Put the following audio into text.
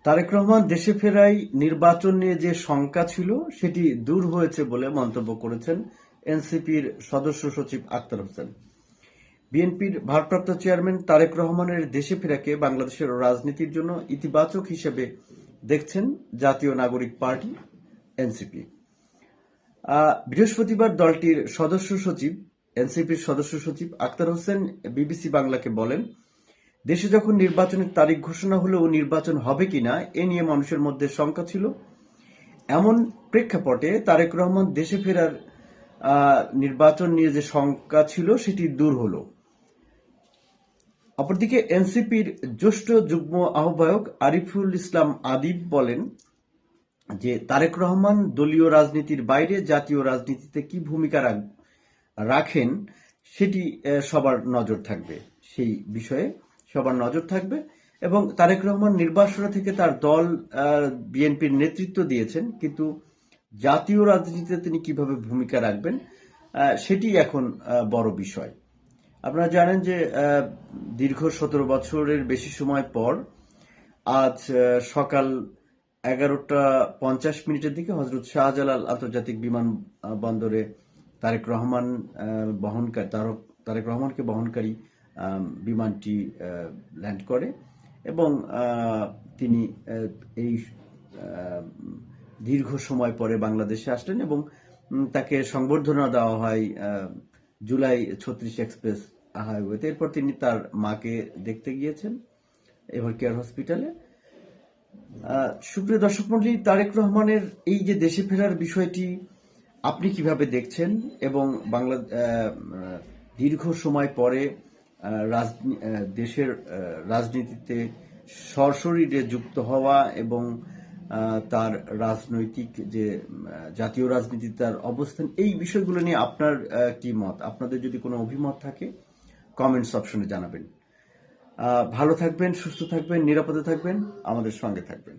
তারেক রহমান দেশে ফেরায় নির্বাচন নিয়ে যে শঙ্কা ছিল সেটি দূর হয়েছে বলে মন্তব্য করেছেন এনসিপির সদস্য সচিব আখতার হোসেন। বিএনপির ভারপ্রাপ্ত চেয়ারম্যান তারেক রহমানের দেশে ফেরাকে বাংলাদেশের রাজনীতির জন্য ইতিবাচক হিসেবে দেখছেন জাতীয় নাগরিক পার্টি এনসিপি। বৃহস্পতিবার দলটির এনসিপির সদস্য সচিব আখতার হোসেন বিবিসি বাংলাকে বলেন, দেশে যখন নির্বাচনের তারিখ ঘোষণা হলেও নির্বাচন হবে কিনা এ নিয়ে মানুষের মধ্যে শঙ্কা ছিল। এমন প্রেক্ষাপটে তারেক রহমান দেশে ফেরার নির্বাচন নিয়ে যে শঙ্কা ছিল সেটি দূর হলো। অপরদিকে এনসিপির জ্যেষ্ঠ যুগ্ম আহ্বায়ক আরিফুল ইসলাম আদিব বলেন যে তারেক রহমান দলীয় রাজনীতির বাইরে জাতীয় রাজনীতিতে কি ভূমিকা রাখেন সেটি সবার নজর থাকবে, সেই বিষয়ে সবার নজর থাকবে। এবং তারেক রহমান নির্বাসনে থেকে তার দল বিএনপির নেতৃত্ব দিয়েছেন, কিন্তু জাতীয় রাজনীতিতে তিনি কিভাবে ভূমিকা রাখবেন সেটি এখন বড় বিষয়। আপনারা জানেন যে দীর্ঘ 17 বছরের বেশি সময় পর আজ সকাল 11:50 দিকে হযরত শাহজালাল আন্তর্জাতিক বিমানবন্দরে তারেক রহমানকে বহনকারী বিমানটি ল্যান্ড করে এবং তিনি এই দীর্ঘ সময় পরে বাংলাদেশে আসলেন এবং তাকে সংবর্ধনা দেওয়া হয় জুলাই 36 এক্সপ্রেস হাইওয়েতে। এরপর তিনি তার মাকে দেখতে গিয়েছেন এভার কেয়ার হসপিটালে। সুপ্রিয় দর্শক মণ্ডলী, তারেক রহমানের এই যে দেশে ফেরার বিষয়টি আপনি কিভাবে দেখছেন এবং দীর্ঘ সময় পরে দেশের রাজনীতিতে সশরীরে যুক্ত হওয়া এবং তার রাজনৈতিক যে জাতীয় রাজনীতিতে তার অবস্থান, এই বিষয়গুলো নিয়ে আপনার কি মত? আপনাদের যদি কোনো অভিমত থাকে কমেন্টস অপশনে জানাবেন। ভালো থাকবেন, সুস্থ থাকবেন, নিরাপদে থাকবেন, আমাদের সঙ্গে থাকবেন।